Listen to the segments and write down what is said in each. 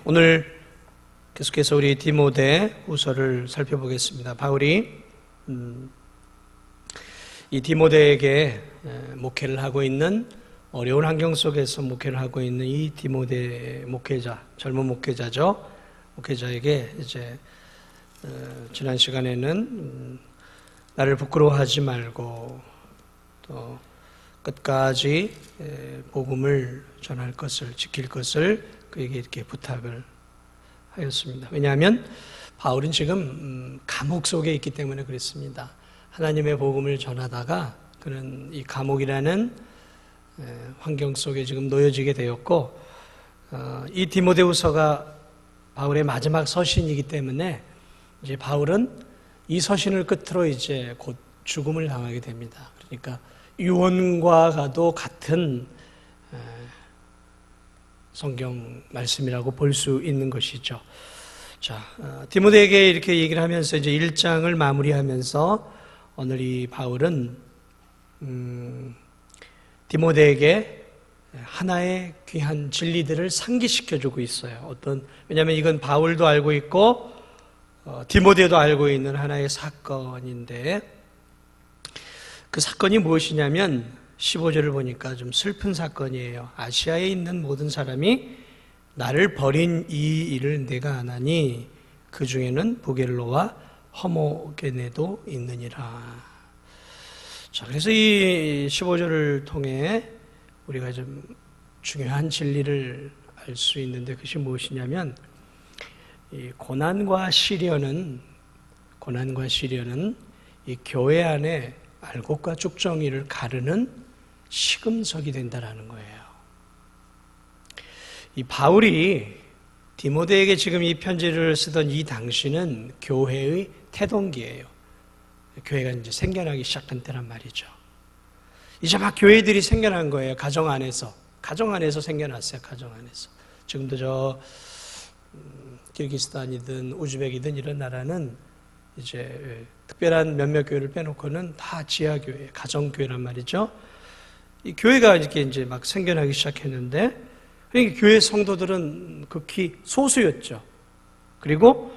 오늘 계속해서 우리 디모데 후서를 살펴보겠습니다. 바울이 이 디모데에게 목회를 하고 있는, 어려운 환경 속에서 목회를 하고 있는 이 디모데 목회자, 젊은 목회자죠. 목회자에게 이제 지난 시간에는 나를 부끄러워하지 말고 또 끝까지 복음을 전할 것을, 지킬 것을 그에게 이렇게 부탁을 하였습니다. 왜냐하면 바울은 지금 감옥 속에 있기 때문에 그렇습니다. 하나님의 복음을 전하다가 그는 이 감옥이라는 환경 속에 지금 놓여지게 되었고, 이 디모데후서가 바울의 마지막 서신이기 때문에 이제 바울은 이 서신을 끝으로 이제 곧 죽음을 당하게 됩니다. 그러니까 유언과도 같은 성경 말씀이라고 볼 수 있는 것이죠. 자, 디모데에게 이렇게 얘기를 하면서 이제 1장을 마무리하면서 오늘 이 바울은 디모데에게 하나의 귀한 진리들을 상기시켜주고 있어요. 왜냐하면 이건 바울도 알고 있고 디모데도 알고 있는 하나의 사건인데, 그 사건이 무엇이냐면 15절을 보니까 좀 슬픈 사건이에요. 아시아에 있는 모든 사람이 나를 버린 이 일을 내가 아나니 그 중에는 부겔로와 허모게네도 있느니라. 자, 그래서 이 15절을 통해 우리가 좀 중요한 진리를 알 수 있는데, 그것이 무엇이냐면 이 고난과 시련은 이 교회 안에 알곡과 쭉정이를 가르는 시금석이 된다라는 거예요. 이 바울이 디모데에게 지금 이 편지를 쓰던 이 당시는 교회의 태동기예요. 교회가 이제 생겨나기 시작한 때란 말이죠. 이제 막 교회들이 생겨난 거예요. 가정 안에서 생겨났어요. 가정 안에서. 지금도 키르기스탄이든 우즈벡이든 이런 나라는 이제 특별한 몇몇 교회를 빼놓고는 다 지하교회, 가정교회란 말이죠. 이 교회가 이렇게 이제 막 생겨나기 시작했는데, 그러니까 교회 성도들은 극히 소수였죠. 그리고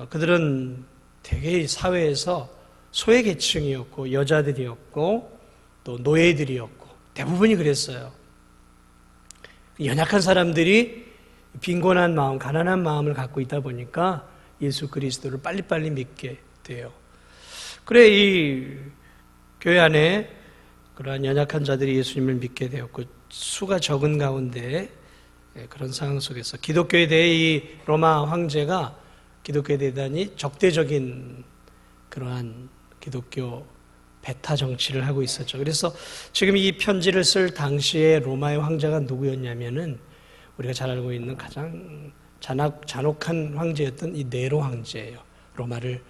그들은 대개 사회에서 소외계층이었고, 여자들이었고, 또 노예들이었고, 대부분이 그랬어요. 연약한 사람들이 빈곤한 마음, 가난한 마음을 갖고 있다 보니까 예수 그리스도를 빨리빨리 믿게 돼요. 그래, 이 교회 안에 그러한 연약한 자들이 예수님을 믿게 되었고, 수가 적은 가운데 그런 상황 속에서 기독교에 대해 이 로마 황제가 기독교에 대단히 적대적인 그러한 기독교 배타 정치를 하고 있었죠. 그래서 지금 이 편지를 쓸 당시에 로마의 황제가 누구였냐면은 우리가 잘 알고 있는 가장 잔혹한 황제였던 이 네로 황제예요. 로마를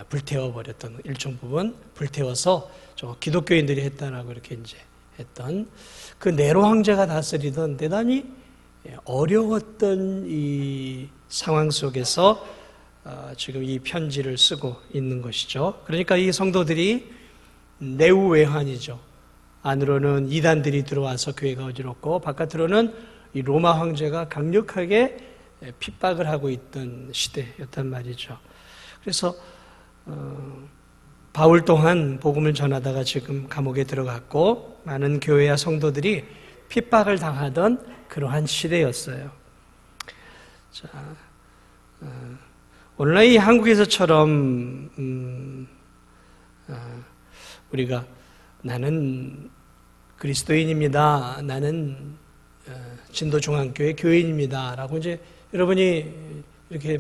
불태워버렸던, 일정 부분 불태워서 저 기독교인들이 했다라고 이렇게 이제 했던 그 네로 황제가 다스리던 대단히 어려웠던 이 상황 속에서 지금 이 편지를 쓰고 있는 것이죠. 그러니까 이 성도들이 내우외환이죠. 안으로는 이단들이 들어와서 교회가 어지럽고, 바깥으로는 이 로마 황제가 강력하게 핍박을 하고 있던 시대였단 말이죠. 그래서 바울 또한 복음을 전하다가 지금 감옥에 들어갔고, 많은 교회와 성도들이 핍박을 당하던 그러한 시대였어요. 자, 오늘날 이 한국에서처럼 우리가 나는 그리스도인입니다, 나는 진도중앙교회 교인입니다 라고 이제 여러분이 이렇게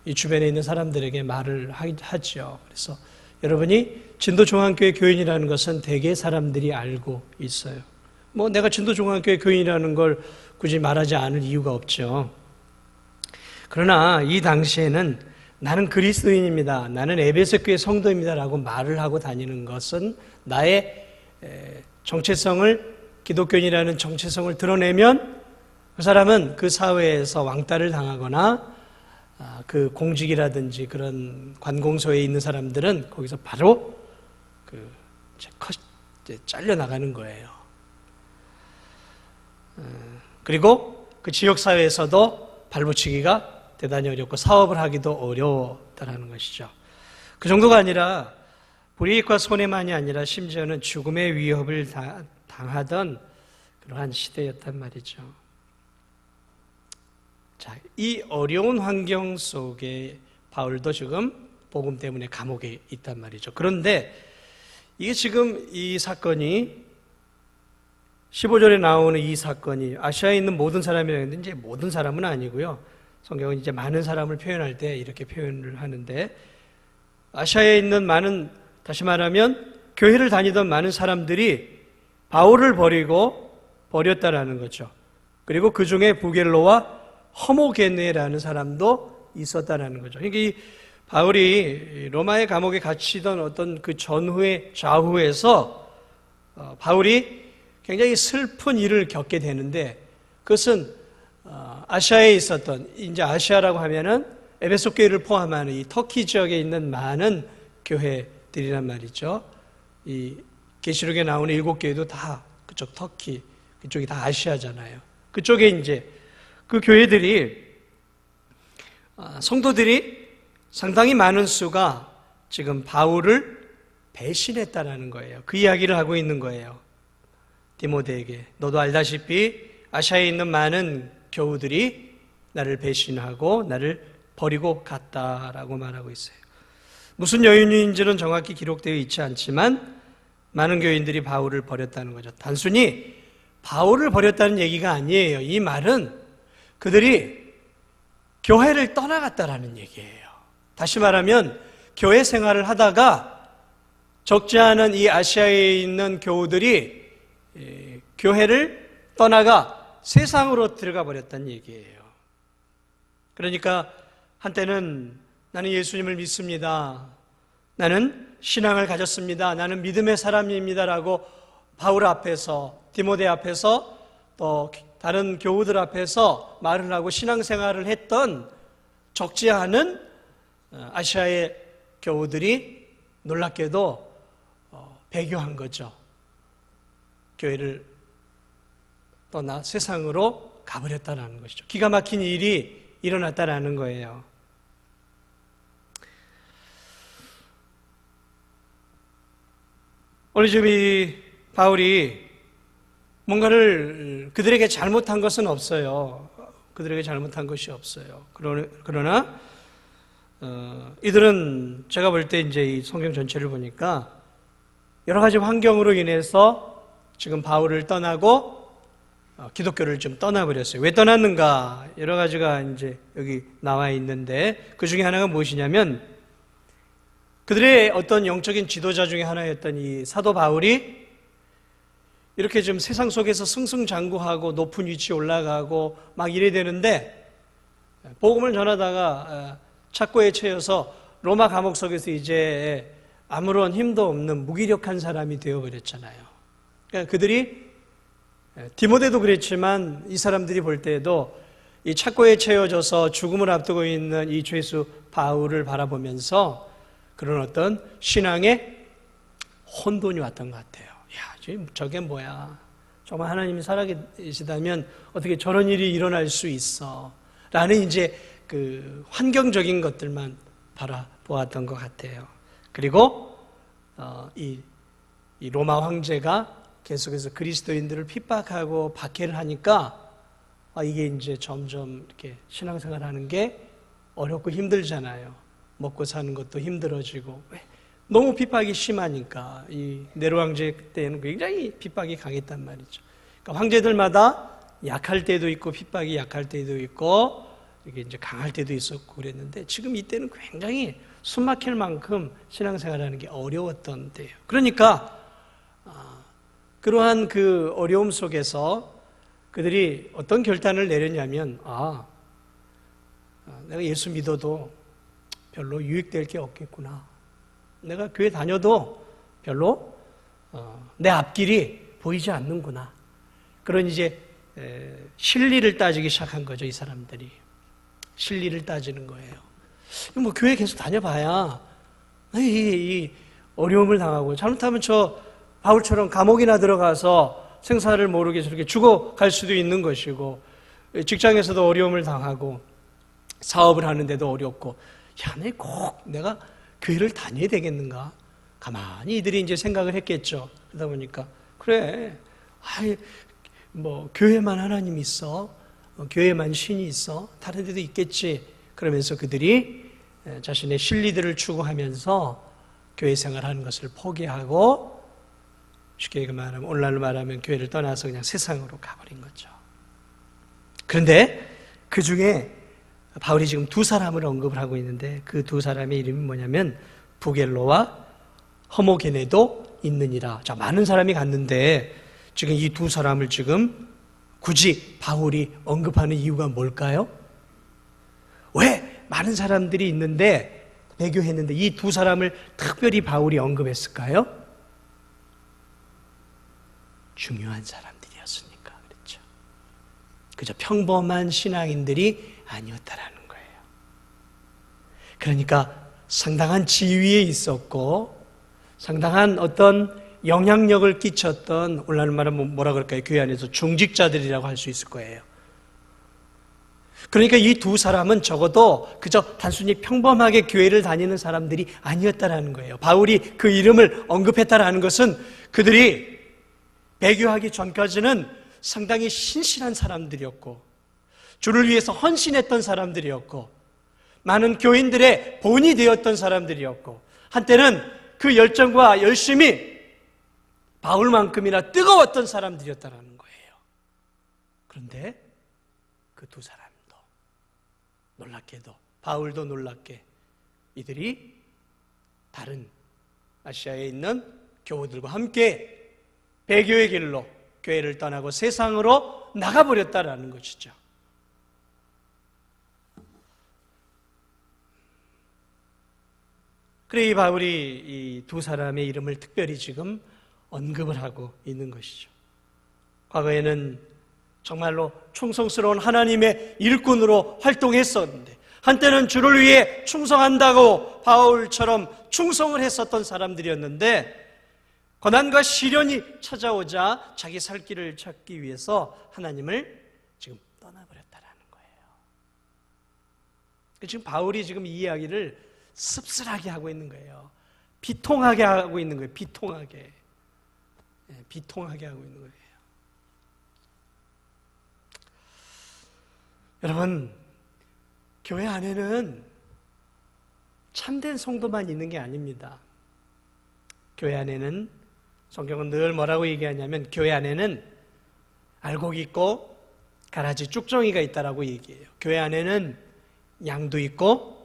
이 주변에 있는 사람들에게 말을 하죠. 그래서 여러분이 진도중앙교회 교인이라는 것은 대개 사람들이 알고 있어요. 내가 진도중앙교회 교인이라는 걸 굳이 말하지 않을 이유가 없죠. 그러나 이 당시에는 나는 그리스도인입니다, 나는 에베소교회 성도입니다 라고 말을 하고 다니는 것은 나의 정체성을, 기독교인이라는 정체성을 드러내면 그 사람은 그 사회에서 왕따를 당하거나 그 공직이라든지 그런 관공서에 있는 사람들은 거기서 바로 잘려나가는 거예요. 그리고 그 지역사회에서도 발붙이기가 대단히 어렵고 사업을 하기도 어려웠다는 것이죠. 그 정도가 아니라 불이익과 손해만이 아니라 심지어는 죽음의 위협을 당하던 그러한 시대였단 말이죠. 자, 이 어려운 환경 속에 바울도 지금 복음 때문에 감옥에 있단 말이죠. 그런데 이게 지금 이 사건이 15절에 나오는 이 사건이 아시아에 있는 모든 사람이라고 했는데 이제 모든 사람은 아니고요. 성경은 이제 많은 사람을 표현할 때 이렇게 표현을 하는데 아시아에 있는 많은, 다시 말하면 교회를 다니던 많은 사람들이 바울을 버렸다라는 거죠. 그리고 그 중에 부겔로와 허모게네라는 사람도 있었다라는 거죠. 그러니까 이 바울이 로마의 감옥에 갇히던 어떤 그 전후의 좌우에서 바울이 굉장히 슬픈 일을 겪게 되는데 그것은 아시아에 있었던, 이제 아시아라고 하면은 에베소 교회를 포함하는 이 터키 지역에 있는 많은 교회들이란 말이죠. 이 계시록에 나오는 7교회도 다 그쪽 터키, 그쪽이 다 아시아잖아요. 그쪽에 이제 그 교회들이 성도들이 상당히 많은 수가 지금 바울을 배신했다라는 거예요. 그 이야기를 하고 있는 거예요. 디모데에게 너도 알다시피 아시아에 있는 많은 교우들이 나를 배신하고 나를 버리고 갔다라고 말하고 있어요. 무슨 여인인지는 정확히 기록되어 있지 않지만 많은 교인들이 바울을 버렸다는 거죠. 단순히 바울을 버렸다는 얘기가 아니에요. 이 말은 그들이 교회를 떠나갔다라는 얘기예요. 다시 말하면 교회 생활을 하다가 적지 않은 이 아시아에 있는 교우들이 교회를 떠나가 세상으로 들어가 버렸다는 얘기예요. 그러니까 한때는 나는 예수님을 믿습니다. 나는 신앙을 가졌습니다. 나는 믿음의 사람입니다라고 바울 앞에서, 디모데 앞에서 또 다른 교우들 앞에서 말을 하고 신앙생활을 했던 적지 않은 아시아의 교우들이 놀랍게도 배교한 거죠. 교회를 떠나 세상으로 가버렸다는 것이죠. 기가 막힌 일이 일어났다는 거예요. 오늘 지금 이 바울이 뭔가를 그들에게 잘못한 것은 없어요. 그들에게 잘못한 것이 없어요. 그러나 이들은 제가 볼 때 이제 이 성경 전체를 보니까 여러 가지 환경으로 인해서 지금 바울을 떠나고 기독교를 좀 떠나버렸어요. 왜 떠났는가? 여러 가지가 이제 여기 나와 있는데 그 중에 하나가 무엇이냐면 그들의 어떤 영적인 지도자 중에 하나였던 이 사도 바울이 이렇게 좀 세상 속에서 승승장구하고 높은 위치에 올라가고 막 이래야 되는데 복음을 전하다가 착고에 처해서 로마 감옥 속에서 이제 아무런 힘도 없는 무기력한 사람이 되어버렸잖아요. 그러니까 그들이 디모데도 그랬지만 이 사람들이 볼 때에도 이 착고에 채워져서 죽음을 앞두고 있는 이 죄수 바울을 바라보면서 그런 어떤 신앙의 혼돈이 왔던 것 같아요. 야, 저게 뭐야? 정말 하나님이 살아계시다면 어떻게 저런 일이 일어날 수 있어? 라는 이제 그 환경적인 것들만 바라보았던 것 같아요. 그리고 이 로마 황제가 계속해서 그리스도인들을 핍박하고 박해를 하니까 이게 이제 점점 이렇게 신앙생활 하는 게 어렵고 힘들잖아요. 먹고 사는 것도 힘들어지고 너무 핍박이 심하니까 이 네로 황제 때는 굉장히 핍박이 강했단 말이죠. 그러니까 황제들마다 약할 때도 있고 핍박이 약할 때도 있고 이게 이제 강할 때도 있었고 그랬는데 지금 이때는 굉장히 숨막힐 만큼 신앙생활하는 게 어려웠던 때예요. 그러니까 그러한 그 어려움 속에서 그들이 어떤 결단을 내렸냐면 내가 예수 믿어도 별로 유익될 게 없겠구나. 내가 교회 다녀도 별로 내 앞길이 보이지 않는구나. 그런 이제 실리를 따지기 시작한 거죠. 이 사람들이 실리를 따지는 거예요. 뭐 교회 계속 다녀봐야 이 어려움을 당하고 잘못하면 저 바울처럼 감옥이나 들어가서 생사를 모르게 저렇게 죽어갈 수도 있는 것이고 직장에서도 어려움을 당하고 사업을 하는데도 어렵고, 야, 내가 교회를 다녀야 되겠는가? 가만히 이들이 이제 생각을 했겠죠. 그러다 보니까, 그래, 교회만 하나님이 있어. 교회만 신이 있어. 다른 데도 있겠지. 그러면서 그들이 자신의 실리들을 추구하면서 교회 생활하는 것을 포기하고, 쉽게 말하면, 오늘날로 말하면 교회를 떠나서 그냥 세상으로 가버린 거죠. 그런데 그 중에 바울이 지금 두 사람을 언급을 하고 있는데, 그 두 사람의 이름이 뭐냐면 부겔로와 허모게네도 있느니라. 자, 많은 사람이 갔는데 지금 이 두 사람을 지금 굳이 바울이 언급하는 이유가 뭘까요? 왜 많은 사람들이 있는데, 배교했는데 이 두 사람을 특별히 바울이 언급했을까요? 중요한 사람들이었으니까 그렇죠. 그저 평범한 신앙인들이 아니었다라는 거예요. 그러니까 상당한 지위에 있었고 상당한 어떤 영향력을 끼쳤던, 오늘날 말하면 뭐라 그럴까요? 교회 안에서 중직자들이라고 할 수 있을 거예요. 그러니까 이 두 사람은 적어도 그저 단순히 평범하게 교회를 다니는 사람들이 아니었다라는 거예요. 바울이 그 이름을 언급했다라는 것은 그들이 배교하기 전까지는 상당히 신실한 사람들이었고 주를 위해서 헌신했던 사람들이었고 많은 교인들의 본이 되었던 사람들이었고 한때는 그 열정과 열심이 바울만큼이나 뜨거웠던 사람들이었다는 거예요. 그런데 그 두 사람도 놀랍게도, 바울도 놀랍게 이들이 다른 아시아에 있는 교우들과 함께 배교의 길로 교회를 떠나고 세상으로 나가버렸다라는 것이죠. 그래 이 바울이 이 두 사람의 이름을 특별히 지금 언급을 하고 있는 것이죠. 과거에는 정말로 충성스러운 하나님의 일꾼으로 활동했었는데 한때는 주를 위해 충성한다고 바울처럼 충성을 했었던 사람들이었는데 고난과 시련이 찾아오자 자기 살 길을 찾기 위해서 하나님을 지금 떠나버렸다라는 거예요. 지금 바울이 지금 이 이야기를 씁쓸하게 하고 있는 거예요. 비통하게 하고 있는 거예요. 비통하게 하고 있는 거예요. 여러분, 교회 안에는 참된 성도만 있는 게 아닙니다. 교회 안에는 성경은 늘 뭐라고 얘기하냐면 교회 안에는 알곡이 있고 가라지 쭉정이가 있다라고 얘기해요. 교회 안에는 양도 있고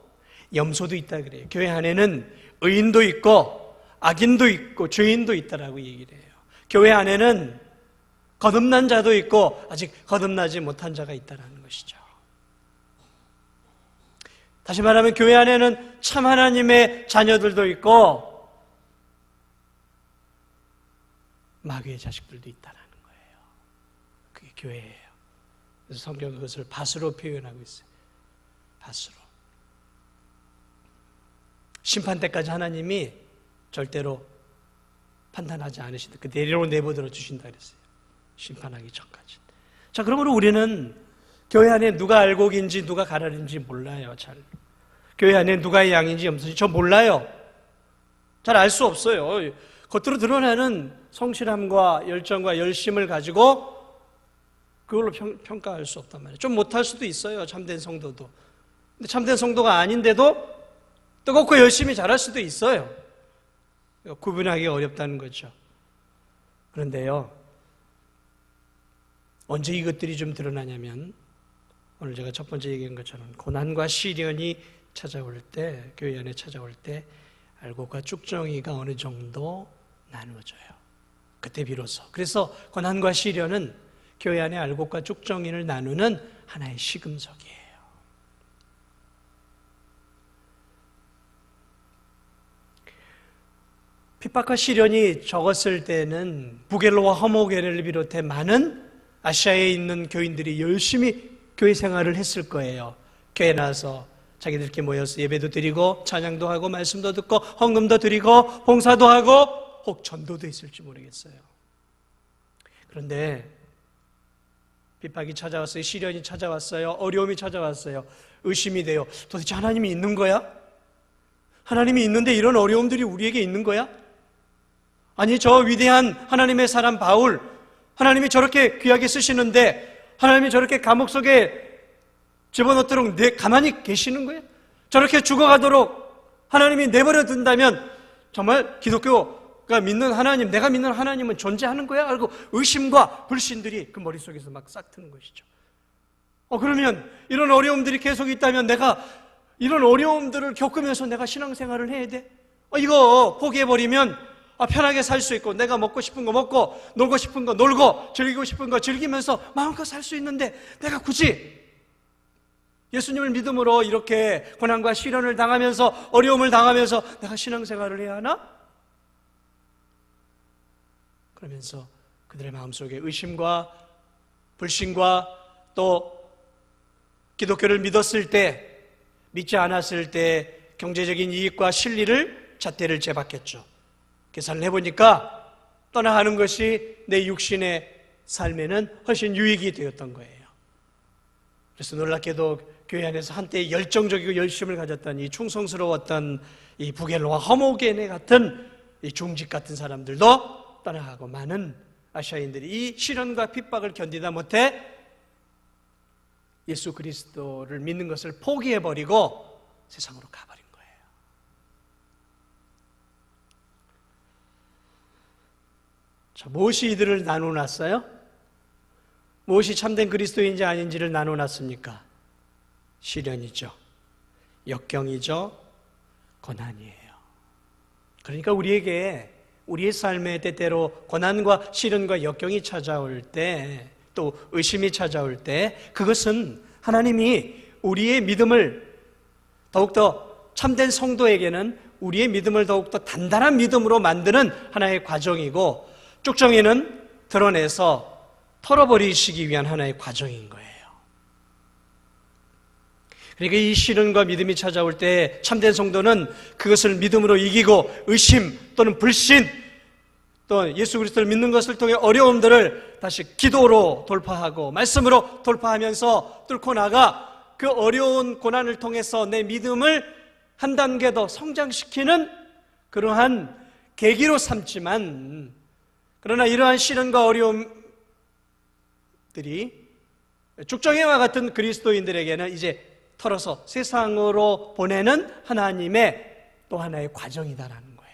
염소도 있다 그래요. 교회 안에는 의인도 있고 악인도 있고 죄인도 있다라고 얘기를 해요. 교회 안에는 거듭난 자도 있고 아직 거듭나지 못한 자가 있다라는 것이죠. 다시 말하면 교회 안에는 참 하나님의 자녀들도 있고 마귀의 자식들도 있다라는 거예요. 그게 교회예요. 그래서 성경은 그것을 밭으로 표현하고 있어요. 밭으로. 심판 때까지 하나님이 절대로 판단하지 않으신다. 그 내리로 내버려 주신다 그랬어요. 심판하기 전까지. 자, 그러므로 우리는 교회 안에 누가 알곡인지 누가 가랄인지 몰라요. 잘. 교회 안에 누가 양인지 염소인지 저 몰라요. 잘 알 수 없어요. 겉으로 드러나는 성실함과 열정과 열심을 가지고 그걸로 평가할 수 없단 말이에요. 좀 못할 수도 있어요. 참된 성도도. 근데 참된 성도가 아닌데도 뜨겁고 열심히 잘할 수도 있어요. 구분하기 어렵다는 거죠. 그런데요, 언제 이것들이 좀 드러나냐면 오늘 제가 첫 번째 얘기한 것처럼 고난과 시련이 찾아올 때, 교회 안에 찾아올 때 알곡과 쭉정이가 어느 정도 나누어져요. 그때 비로소. 그래서 고난과 시련은 교회 안에 알곡과 쭉정이를 나누는 하나의 시금석이에요. 핍박과 시련이 적었을 때는 부겔로와 허모게네를 비롯해 많은 아시아에 있는 교인들이 열심히 교회 생활을 했을 거예요. 교회 나와서 자기들끼리 모여서 예배도 드리고 찬양도 하고 말씀도 듣고 헌금도 드리고 봉사도 하고 혹 전도도 했을지 모르겠어요. 그런데 핍박이 찾아왔어요. 시련이 찾아왔어요. 어려움이 찾아왔어요. 의심이 돼요. 도대체 하나님이 있는 거야? 하나님이 있는데 이런 어려움들이 우리에게 있는 거야? 아니, 저 위대한 하나님의 사람 바울, 하나님이 저렇게 귀하게 쓰시는데 하나님이 저렇게 감옥 속에 집어넣도록 가만히 계시는 거예요? 저렇게 죽어가도록 하나님이 내버려 둔다면 정말 기독교가 믿는 하나님, 내가 믿는 하나님은 존재하는 거야? 알고 의심과 불신들이 그 머릿속에서 막 싹트는 것이죠. 그러면 이런 어려움들이 계속 있다면 내가 이런 어려움들을 겪으면서 내가 신앙생활을 해야 돼? 이거 포기해버리면 편하게 살 수 있고 내가 먹고 싶은 거 먹고 놀고 싶은 거 놀고 즐기고 싶은 거 즐기면서 마음껏 살 수 있는데 내가 굳이 예수님을 믿음으로 이렇게 고난과 시련을 당하면서 어려움을 당하면서 내가 신앙생활을 해야 하나? 그러면서 그들의 마음속에 의심과 불신과 또 기독교를 믿었을 때 믿지 않았을 때 경제적인 이익과 실리를 잣대를 재봤겠죠. 계산을 해보니까 떠나가는 것이 내 육신의 삶에는 훨씬 유익이 되었던 거예요. 그래서 놀랍게도 교회 안에서 한때 열정적이고 열심을 가졌던 이 충성스러웠던 이 부겔로와 허모게네 같은 이 중직 같은 사람들도 떠나가고 많은 아시아인들이 이 시련과 핍박을 견디다 못해 예수 그리스도를 믿는 것을 포기해버리고 세상으로 가버린 거예요. 자, 무엇이 이들을 나눠놨어요? 무엇이 참된 그리스도인지 아닌지를 나눠놨습니까? 시련이죠. 역경이죠. 고난이에요. 그러니까 우리에게 우리의 삶에 때때로 고난과 시련과 역경이 찾아올 때, 또 의심이 찾아올 때, 그것은 하나님이 우리의 믿음을 더욱더 참된 성도에게는 우리의 믿음을 더욱더 단단한 믿음으로 만드는 하나의 과정이고, 쭉정이는 드러내서 털어버리시기 위한 하나의 과정인 거예요. 그러니까 이 시련과 믿음이 찾아올 때 참된 성도는 그것을 믿음으로 이기고 의심 또는 불신 또 예수 그리스도를 믿는 것을 통해 어려움들을 다시 기도로 돌파하고 말씀으로 돌파하면서 뚫고 나가 그 어려운 고난을 통해서 내 믿음을 한 단계 더 성장시키는 그러한 계기로 삼지만, 그러나 이러한 시련과 어려움들이 죽정이와 같은 그리스도인들에게는 이제 털어서 세상으로 보내는 하나님의 또 하나의 과정이다라는 거예요.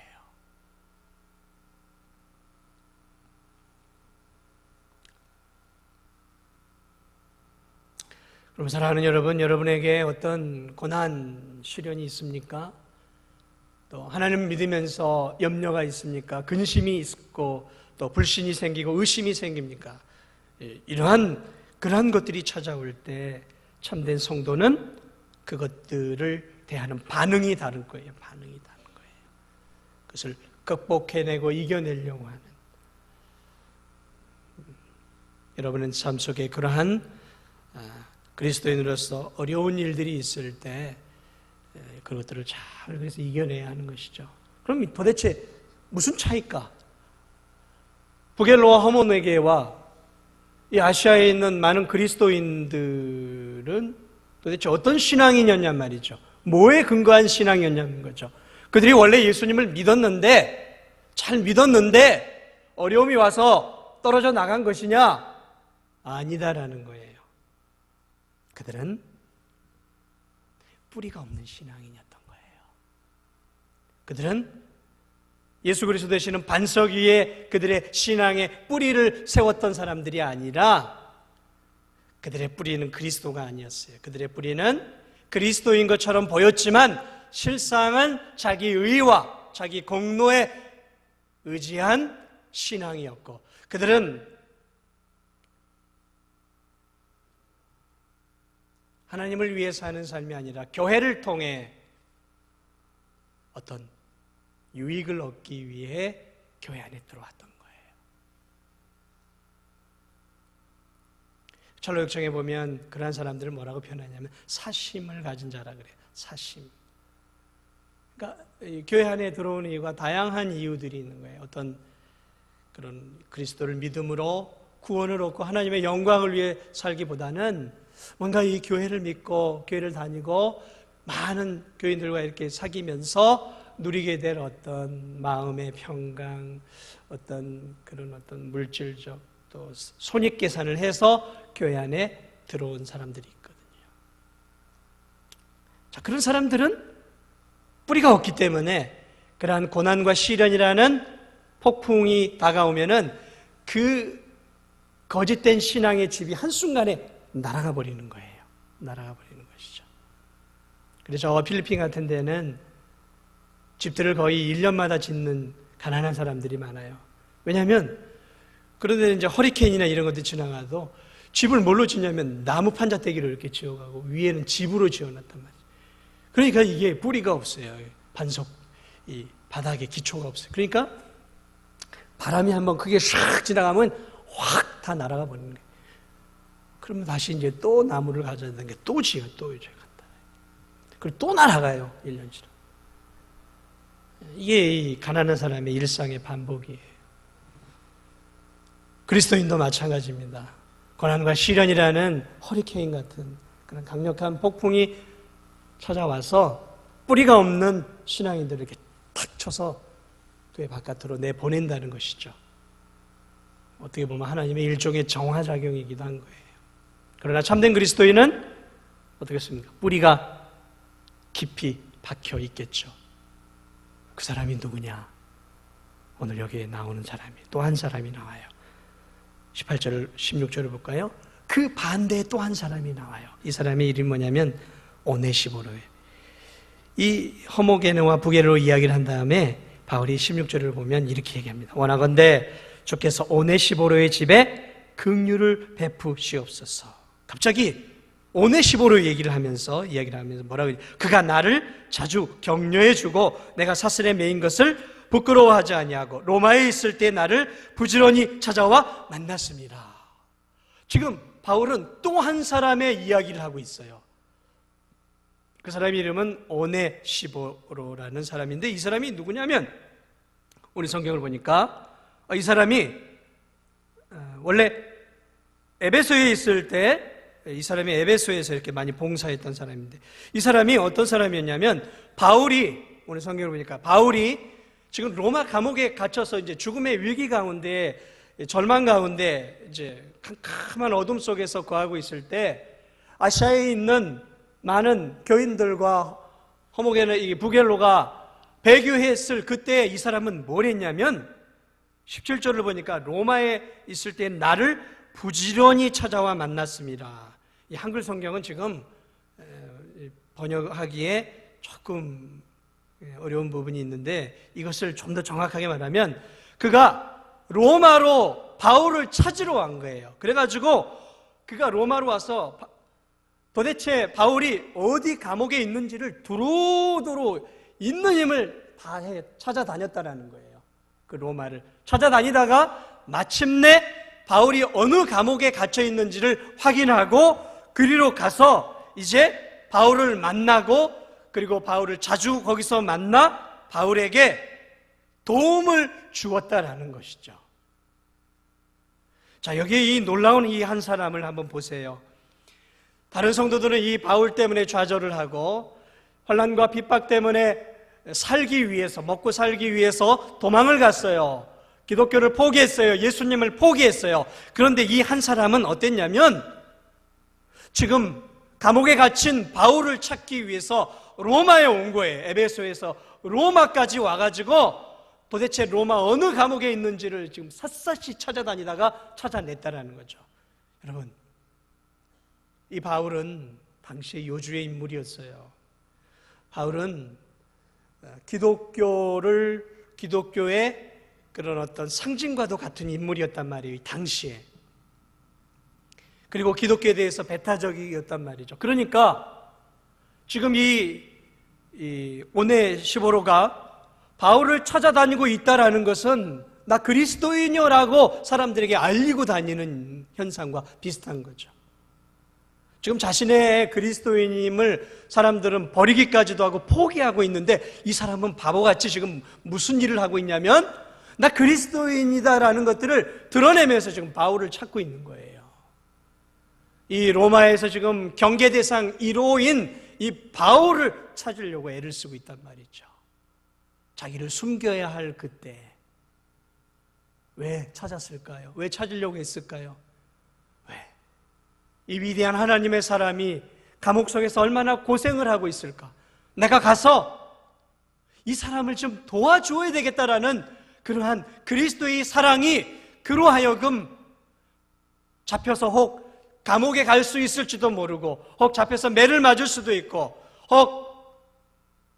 그럼 사랑하는 여러분, 여러분에게 어떤 고난, 시련이 있습니까? 또 하나님 믿으면서 염려가 있습니까? 근심이 있고 또 불신이 생기고 의심이 생깁니까? 그러한 것들이 찾아올 때 참된 성도는 그것들을 대하는 반응이 다른 거예요. 반응이 다른 거예요. 그것을 극복해내고 이겨내려고 하는. 여러분은 삶 속에 그러한 그리스도인으로서 어려운 일들이 있을 때 그것들을 잘 그래서 이겨내야 하는 것이죠. 그럼 도대체 무슨 차이일까? 부겔로와 허모네게와 이 아시아에 있는 많은 그리스도인들은 도대체 어떤 신앙이었냔 말이죠. 뭐에 근거한 신앙이었냐는 거죠. 그들이 원래 예수님을 믿었는데, 잘 믿었는데 어려움이 와서 떨어져 나간 것이냐? 아니다라는 거예요. 그들은 뿌리가 없는 신앙인이었던 거예요. 그들은 예수 그리스도 되시는 반석 위에 그들의 신앙의 뿌리를 세웠던 사람들이 아니라 그들의 뿌리는 그리스도가 아니었어요. 그들의 뿌리는 그리스도인 것처럼 보였지만 실상은 자기 의와 자기 공로에 의지한 신앙이었고, 그들은 하나님을 위해 사는 삶이 아니라 교회를 통해 어떤 유익을 얻기 위해 교회 안에 들어왔던 거예요. 철로역정에 보면 그러한 사람들을 뭐라고 표현하냐면 사심을 가진 자라 그래요. 사심. 그러니까 교회 안에 들어오는 이유가 다양한 이유들이 있는 거예요. 어떤 그런 그리스도를 믿음으로 구원을 얻고 하나님의 영광을 위해 살기보다는 뭔가 이 교회를 믿고 교회를 다니고 많은 교인들과 이렇게 사귀면서 누리게 될 어떤 마음의 평강, 어떤 그런 어떤 물질적 또 손익계산을 해서 교회 안에 들어온 사람들이 있거든요. 자, 그런 사람들은 뿌리가 없기 때문에 그러한 고난과 시련이라는 폭풍이 다가오면은 그 거짓된 신앙의 집이 한순간에 날아가 버리는 거예요. 날아가 버리는 것이죠. 그래서 필리핀 같은 데는 집들을 거의 1년마다 짓는 가난한 사람들이 많아요. 왜냐하면 그런 데는 이제 허리케인이나 이런 것들이 지나가도 집을 뭘로 짓냐면 나무 판자떼기로 이렇게 지어가고 위에는 집으로 지어놨단 말이에요. 그러니까 이게 뿌리가 없어요. 반석, 이 바닥에 기초가 없어요. 그러니까 바람이 한번 크게 샥 지나가면 확 다 날아가 버리는 거예요. 그러면 다시 이제 또 나무를 가져야 되는 게 또 지어, 또 이제 간다. 그리고 또 날아가요, 1년 지나. 이게 이 가난한 사람의 일상의 반복이에요. 그리스도인도 마찬가지입니다. 고난과 시련이라는 허리케인 같은 그런 강력한 폭풍이 찾아와서 뿌리가 없는 신앙인들을 이렇게 탁 쳐서 교회 바깥으로 내보낸다는 것이죠. 어떻게 보면 하나님의 일종의 정화작용이기도 한 거예요. 그러나 참된 그리스도인은 어떻겠습니까? 뿌리가 깊이 박혀 있겠죠. 그 사람이 누구냐? 오늘 여기에 나오는 사람이 또 한 사람이 나와요. 18절, 16절을 볼까요? 그 반대에 또 한 사람이 나와요. 이 사람의 이름이 뭐냐면 오네시보로예요. 이 허모게네와 부게르로 이야기를 한 다음에 바울이 16절을 보면 이렇게 얘기합니다. 원하건대 주께서 오네시보로의 집에 긍휼을 베푸시옵소서. 갑자기 오네시보로 이야기를 하면서 뭐라고 해요? 그가 나를 자주 격려해주고 내가 사슬에 매인 것을 부끄러워하지 아니하고 로마에 있을 때 나를 부지런히 찾아와 만났습니다. 지금 바울은 또 한 사람의 이야기를 하고 있어요. 그 사람의 이름은 오네시보로라는 사람인데 이 사람이 누구냐면 우리 성경을 보니까 이 사람이 원래 에베소에 있을 때 이 사람이 에베소에서 이렇게 많이 봉사했던 사람인데 이 사람이 어떤 사람이었냐면 바울이 오늘 성경을 보니까 바울이 지금 로마 감옥에 갇혀서 이제 죽음의 위기 가운데 절망 가운데 이제 캄캄한 어둠 속에서 거하고 있을 때 아시아에 있는 많은 교인들과 허모게네 부겔로가 배교했을 그때 이 사람은 뭘 했냐면 17절을 보니까 로마에 있을 때 나를 부지런히 찾아와 만났습니다. 이 한글 성경은 지금 번역하기에 조금 어려운 부분이 있는데 이것을 좀 더 정확하게 말하면 그가 로마로 바울을 찾으러 간 거예요. 그래가지고 그가 로마로 와서 도대체 바울이 어디 감옥에 있는지를 두루두루 있는 힘을 다해 찾아다녔다라는 거예요. 그 로마를 찾아다니다가 마침내 바울이 어느 감옥에 갇혀 있는지를 확인하고 그리로 가서 이제 바울을 만나고 그리고 바울을 자주 거기서 만나 바울에게 도움을 주었다라는 것이죠. 자, 여기 이 놀라운 이 한 사람을 한번 보세요. 다른 성도들은 이 바울 때문에 좌절을 하고 환난과 핍박 때문에 살기 위해서, 먹고 살기 위해서 도망을 갔어요. 기독교를 포기했어요. 예수님을 포기했어요. 그런데 이 한 사람은 어땠냐면 지금 감옥에 갇힌 바울을 찾기 위해서 로마에 온 거예요. 에베소에서 로마까지 와가지고 도대체 로마 어느 감옥에 있는지를 지금 샅샅이 찾아다니다가 찾아냈다라는 거죠. 여러분, 이 바울은 당시의 요주의 인물이었어요. 바울은 기독교의 그런 어떤 상징과도 같은 인물이었단 말이에요. 이 당시에. 그리고 기독교에 대해서 배타적이었단 말이죠. 그러니까 지금 이 오네시보로가 바울을 찾아다니고 있다라는 것은 나 그리스도인이라고 사람들에게 알리고 다니는 현상과 비슷한 거죠. 지금 자신의 그리스도인임을 사람들은 버리기까지도 하고 포기하고 있는데 이 사람은 바보같이 지금 무슨 일을 하고 있냐면 나 그리스도인이다라는 것들을 드러내면서 지금 바울을 찾고 있는 거예요. 이 로마에서 지금 경계 대상 1호인 이 바울을 찾으려고 애를 쓰고 있단 말이죠. 자기를 숨겨야 할 그때 왜 찾았을까요? 왜 찾으려고 했을까요? 왜? 이 위대한 하나님의 사람이 감옥 속에서 얼마나 고생을 하고 있을까? 내가 가서 이 사람을 좀 도와줘야 되겠다라는 그러한 그리스도의 사랑이 그로 하여금 잡혀서 혹 감옥에 갈 수 있을지도 모르고 혹 잡혀서 매를 맞을 수도 있고 혹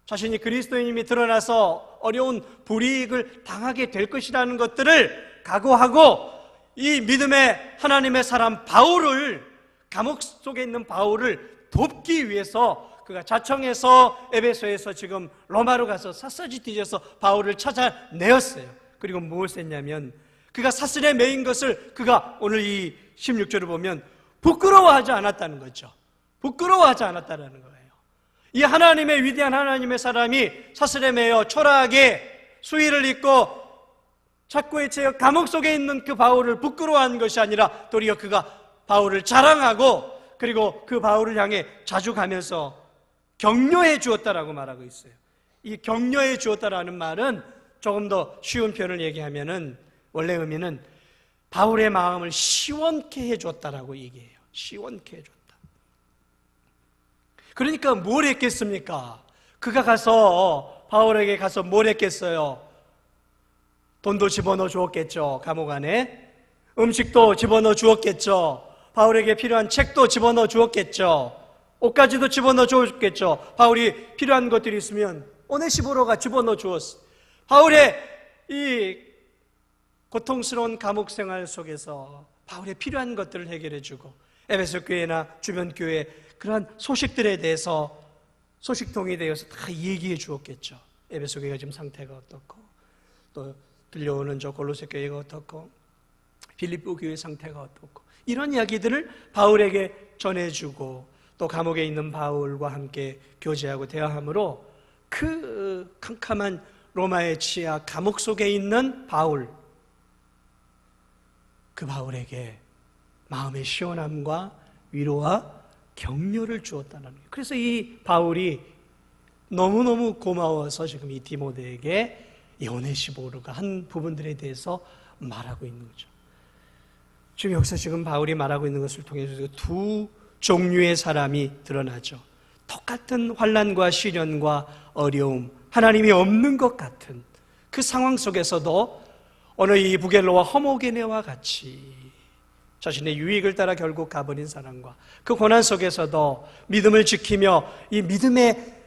자신이 그리스도인임이 드러나서 어려운 불이익을 당하게 될 것이라는 것들을 각오하고 이 믿음의 하나님의 사람 바울을, 감옥 속에 있는 바울을 돕기 위해서 그가 자청해서 에베소에서 지금 로마로 가서 샅샅이 뒤져서 바울을 찾아내었어요. 그리고 무엇을 했냐면 그가 사슬에 매인 것을 그가 오늘 이 16절을 보면 부끄러워하지 않았다는 거죠. 부끄러워하지 않았다는 거예요. 이 하나님의 위대한 하나님의 사람이 사슬에 매여 초라하게 수의를 입고 착고에 채여 감옥 속에 있는 그 바울을 부끄러워한 것이 아니라 도리어 그가 바울을 자랑하고 그리고 그 바울을 향해 자주 가면서 격려해 주었다라고 말하고 있어요. 이 격려해 주었다라는 말은 조금 더 쉬운 표현을 얘기하면은 원래 의미는 바울의 마음을 시원케 해줬다라고 얘기해요. 시원케 해줬다. 그러니까 뭘 했겠습니까? 그가 가서 바울에게 가서 뭘 했겠어요? 돈도 집어넣어 주었겠죠. 감옥 안에 음식도 집어넣어 주었겠죠. 바울에게 필요한 책도 집어넣어 주었겠죠. 옷까지도 집어넣어 주었겠죠. 바울이 필요한 것들이 있으면 오네시보로가 집어넣어 주었어. 바울의 이 고통스러운 감옥 생활 속에서 바울의 필요한 것들을 해결해 주고 에베소 교회나 주변 교회 그러한 소식들에 대해서 소식통이 되어서 다 얘기해 주었겠죠. 에베소 교회가 지금 상태가 어떻고 또 들려오는 저 골로새 교회가 어떻고 빌립보 교회 상태가 어떻고 이런 이야기들을 바울에게 전해주고 또 감옥에 있는 바울과 함께 교제하고 대화함으로 그 캄캄한 로마의 지하 감옥 속에 있는 바울, 그 바울에게 마음의 시원함과 위로와 격려를 주었다는 거예요. 그래서 이 바울이 너무너무 고마워서 지금 이 디모데에게 이 오네시보로가 한 부분들에 대해서 말하고 있는 거죠. 지금 여기서 지금 바울이 말하고 있는 것을 통해서 두 종류의 사람이 드러나죠. 똑같은 환난과 시련과 어려움, 하나님이 없는 것 같은 그 상황 속에서도 어느 이 부겔로와 허모게네와 같이 자신의 유익을 따라 결국 가버린 사람과 그 고난 속에서도 믿음을 지키며 이 믿음의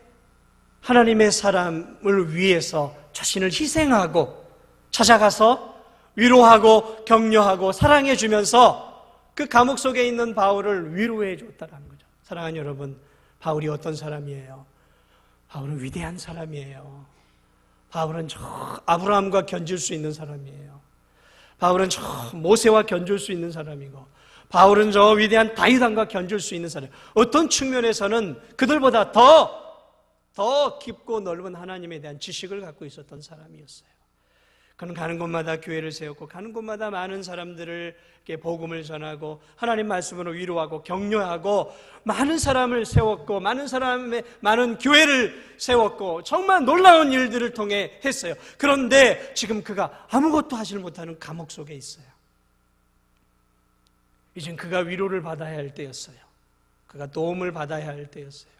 하나님의 사람을 위해서 자신을 희생하고 찾아가서 위로하고 격려하고 사랑해 주면서 그 감옥 속에 있는 바울을 위로해 줬다는 거죠. 사랑하는 여러분, 바울이 어떤 사람이에요? 바울은 위대한 사람이에요. 바울은 저 아브라함과 견줄 수 있는 사람이에요. 바울은 저 모세와 견줄 수 있는 사람이고 바울은 저 위대한 다윗왕과 견줄 수 있는 사람. 어떤 측면에서는 그들보다 더 깊고 넓은 하나님에 대한 지식을 갖고 있었던 사람이었어요. 그는 가는 곳마다 교회를 세웠고 가는 곳마다 많은 사람들에게 복음을 전하고 하나님 말씀으로 위로하고 격려하고 많은 사람을 세웠고 많은 교회를 세웠고 정말 놀라운 일들을 통해 했어요. 그런데 지금 그가 아무것도 하지 못하는 감옥 속에 있어요. 이젠 그가 위로를 받아야 할 때였어요. 그가 도움을 받아야 할 때였어요.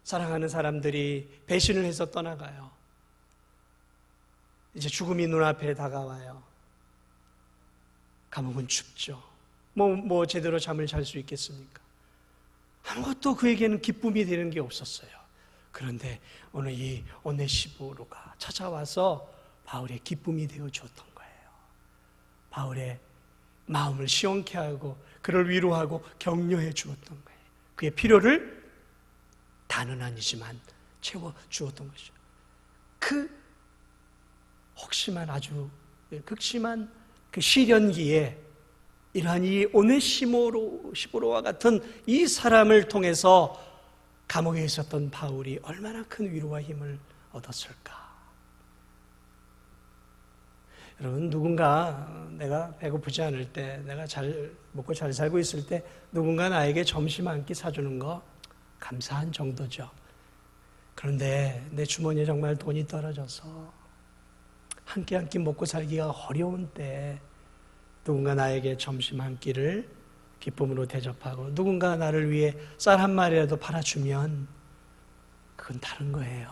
사랑하는 사람들이 배신을 해서 떠나가요. 이제 죽음이 눈앞에 다가와요. 감옥은 춥죠. 뭐 제대로 잠을 잘 수 있겠습니까? 아무것도 그에게는 기쁨이 되는 게 없었어요. 그런데 오늘 이 오네시보로가 찾아와서 바울의 기쁨이 되어 주었던 거예요. 바울의 마음을 시원케 하고 그를 위로하고 격려해 주었던 거예요. 그의 필요를 다는 아니지만 채워 주었던 것이죠. 그 혹시만 아주 극심한 그 시련기에 이러한 이 오네시모로와 같은 이 사람을 통해서 감옥에 있었던 바울이 얼마나 큰 위로와 힘을 얻었을까. 여러분, 누군가 내가 배고프지 않을 때, 내가 잘 먹고 잘 살고 있을 때 누군가 나에게 점심 한 끼 사주는 거 감사한 정도죠. 그런데 내 주머니에 정말 돈이 떨어져서 한 끼 한 끼 먹고 살기가 어려운 때 누군가 나에게 점심 한 끼를 기쁨으로 대접하고 누군가 나를 위해 쌀 한 마리라도 팔아주면 그건 다른 거예요.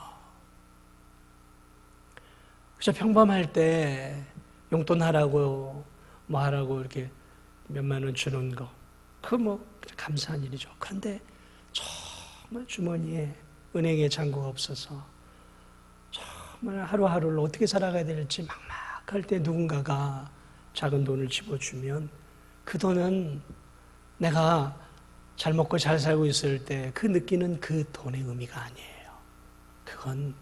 그저 평범할 때 용돈 하라고 뭐 하라고 이렇게 몇만 원 주는 거, 그거 뭐 감사한 일이죠. 그런데 정말 주머니에 은행에 잔고가 없어서 정말 하루하루를 어떻게 살아가야 될지 막막할 때 누군가가 작은 돈을 집어주면 그 돈은 내가 잘 먹고 잘 살고 있을 때 그 느끼는 그 돈의 의미가 아니에요. 그건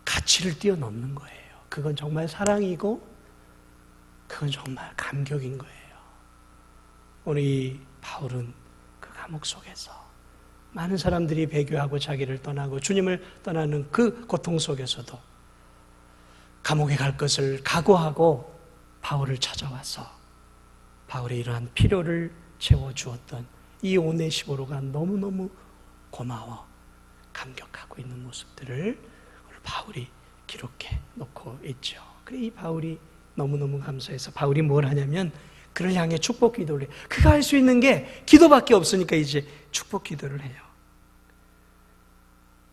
가치를 뛰어넘는 거예요. 그건 정말 사랑이고 그건 정말 감격인 거예요. 오늘 이 바울은 그 감옥 속에서 많은 사람들이 배교하고 자기를 떠나고 주님을 떠나는 그 고통 속에서도 감옥에 갈 것을 각오하고 바울을 찾아와서 바울의 이러한 필요를 채워주었던 이 오네시모로가 너무너무 고마워 감격하고 있는 모습들을 오늘 바울이 기록해 놓고 있죠. 그래, 이 바울이 너무너무 감사해서 바울이 뭘 하냐면 그를 향해 축복 기도를 해요. 그가 할 수 있는 게 기도밖에 없으니까 이제 축복 기도를 해요.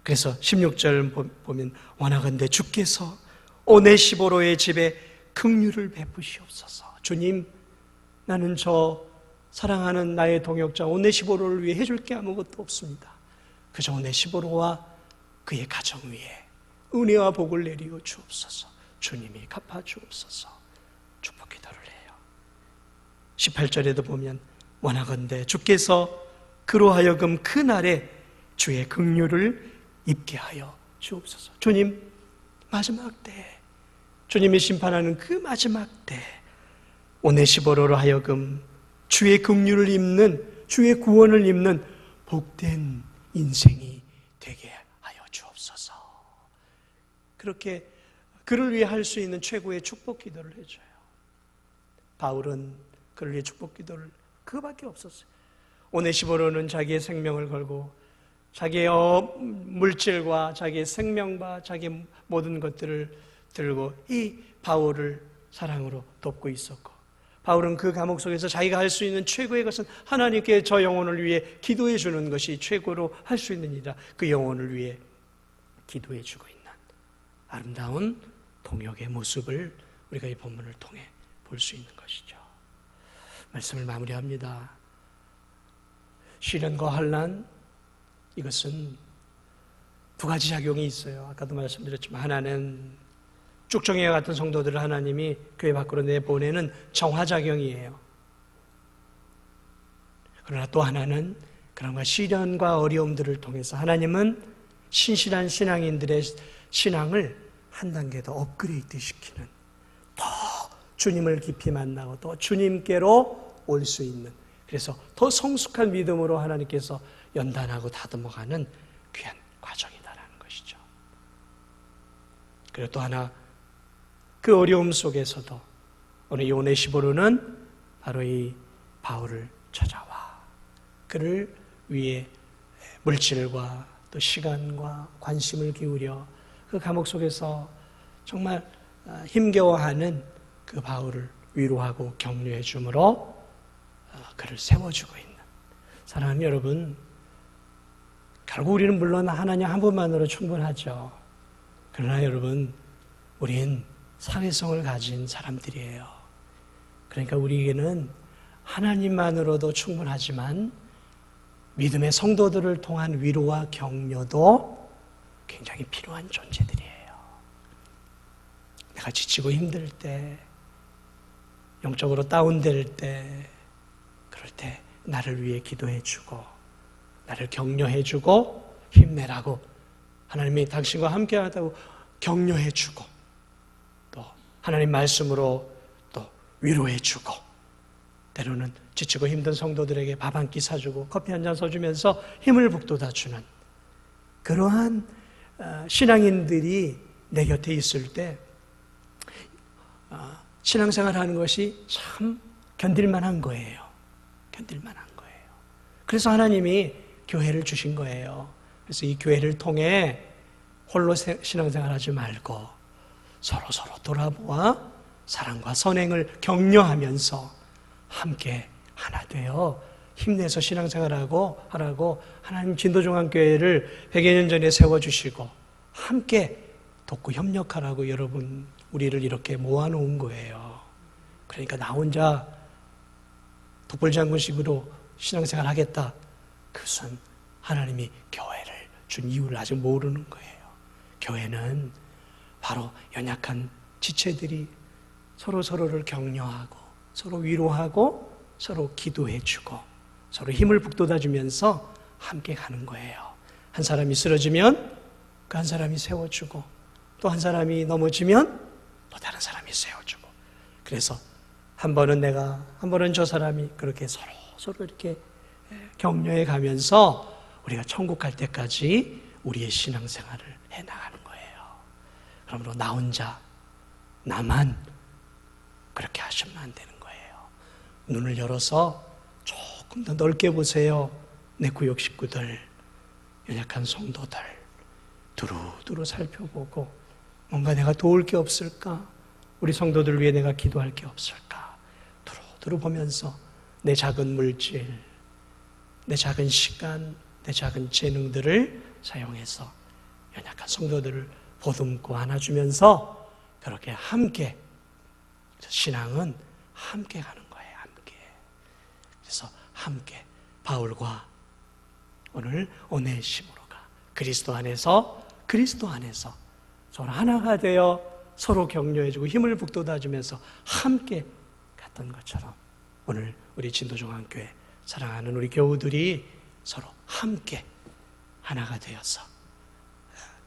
그래서 16절 보면 원하건대 주께서 오네시모로의 집에 긍휼을 베푸시옵소서. 주님, 나는 저 사랑하는 나의 동역자 오네시모로를 위해 해줄 게 아무것도 없습니다. 그저 오네시모로와 그의 가정 위에 은혜와 복을 내리어 주옵소서. 주님이 갚아 주옵소서. 축복 기도를 해요. 18절에도 보면 원하건대 주께서 그로 하여금 그날에 주의 긍휼을 입게 하여 주옵소서. 주님, 마지막 때 주님이 심판하는 그 마지막 때 오네시모로로 하여금 주의 긍휼을 입는, 주의 구원을 입는 복된 인생이 되게 하여 주옵소서. 그렇게 그를 위해 할 수 있는 최고의 축복 기도를 해줘요. 바울은 그를 위해 축복 기도를 그거밖에 없었어요. 오네시모로는 자기의 생명을 걸고 자기의 물질과 자기의 생명과 자기의 모든 것들을 들고 이 바울을 사랑으로 돕고 있었고, 바울은 그 감옥 속에서 자기가 할 수 있는 최고의 것은 하나님께 저 영혼을 위해 기도해 주는 것이 최고로 할 수 있는 일이다. 그 영혼을 위해 기도해 주고 있는 아름다운 동역의 모습을 우리가 이 본문을 통해 볼 수 있는 것이죠. 말씀을 마무리합니다. 시련과 환난, 이것은 두 가지 작용이 있어요. 아까도 말씀드렸지만 하나는 쭉정이와 같은 성도들을 하나님이 교회 밖으로 내보내는 정화작용이에요. 그러나 또 하나는 그런가 시련과 어려움들을 통해서 하나님은 신실한 신앙인들의 신앙을 한 단계 더 업그레이드 시키는, 더 주님을 깊이 만나고 또 주님께로 올 수 있는, 그래서 더 성숙한 믿음으로 하나님께서 연단하고 다듬어가는 귀한 과정이다라는 것이죠. 그리고 또 하나, 그 어려움 속에서도 오늘 이 오네시모로는 바로 이 바울을 찾아와 그를 위해 물질과 또 시간과 관심을 기울여 그 감옥 속에서 정말 힘겨워하는 그 바울을 위로하고 격려해 주므로 그를 세워주고 있는, 사랑하는 여러분, 결국 우리는 물론 하나님 한 분만으로 충분하죠. 그러나 여러분, 우린 사회성을 가진 사람들이에요. 그러니까 우리에게는 하나님만으로도 충분하지만 믿음의 성도들을 통한 위로와 격려도 굉장히 필요한 존재들이에요. 내가 지치고 힘들 때, 영적으로 다운될 때, 그럴 때 나를 위해 기도해주고 나를 격려해주고 힘내라고, 하나님이 당신과 함께하다고 격려해주고 또 하나님 말씀으로 또 위로해주고, 때로는 지치고 힘든 성도들에게 밥 한 끼 사주고 커피 한 잔 사주면서 힘을 북돋아주는 그러한 신앙인들이 내 곁에 있을 때 신앙생활 하는 것이 참 견딜만한 거예요. 견딜만한 거예요. 그래서 하나님이 교회를 주신 거예요. 그래서 이 교회를 통해 홀로 신앙생활 하지 말고 서로 돌아보아 사랑과 선행을 격려하면서 함께 하나 되어 힘내서 신앙생활하고 하라고 하나님 진도중앙교회를 100여 년 전에 세워주시고 함께 돕고 협력하라고 여러분 우리를 이렇게 모아놓은 거예요. 그러니까 나 혼자 독불장군식으로 신앙생활 하겠다. 그것은 하나님이 교회를 준 이유를 아직 모르는 거예요. 교회는 바로 연약한 지체들이 서로를 격려하고 서로 위로하고 서로 기도해주고 서로 힘을 북돋아주면서 함께 가는 거예요. 한 사람이 쓰러지면 그 한 사람이 세워주고 또 한 사람이 넘어지면 또 다른 사람이 세워주고 그래서 한 번은 내가 한 번은 저 사람이 그렇게 서로 이렇게 격려해 가면서 우리가 천국 갈 때까지 우리의 신앙생활을 해나가는 거예요. 그러므로 나 혼자 나만 그렇게 하시면 안 되는 거예요. 눈을 열어서 조금 더 넓게 보세요. 내 구역 식구들, 연약한 성도들 두루두루 살펴보고 뭔가 내가 도울 게 없을까? 우리 성도들 위해 내가 기도할 게 없을까? 두루두루 보면서 내 작은 물질, 내 작은 시간, 내 작은 재능들을 사용해서 연약한 성도들을 보듬고 안아주면서 그렇게 함께 신앙은 함께 가는 거예요. 함께. 그래서 함께 바울과 오늘 오네시모로가 그리스도 안에서 서로 하나가 되어 서로 격려해주고 힘을 북돋아주면서 함께 갔던 것처럼 오늘 우리 진도중앙교회 사랑하는 우리 교우들이 서로 함께 하나가 되어서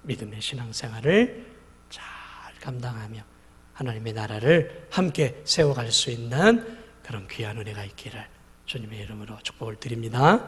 믿음의 신앙생활을 잘 감당하며 하나님의 나라를 함께 세워갈 수 있는 그런 귀한 은혜가 있기를 주님의 이름으로 축복을 드립니다.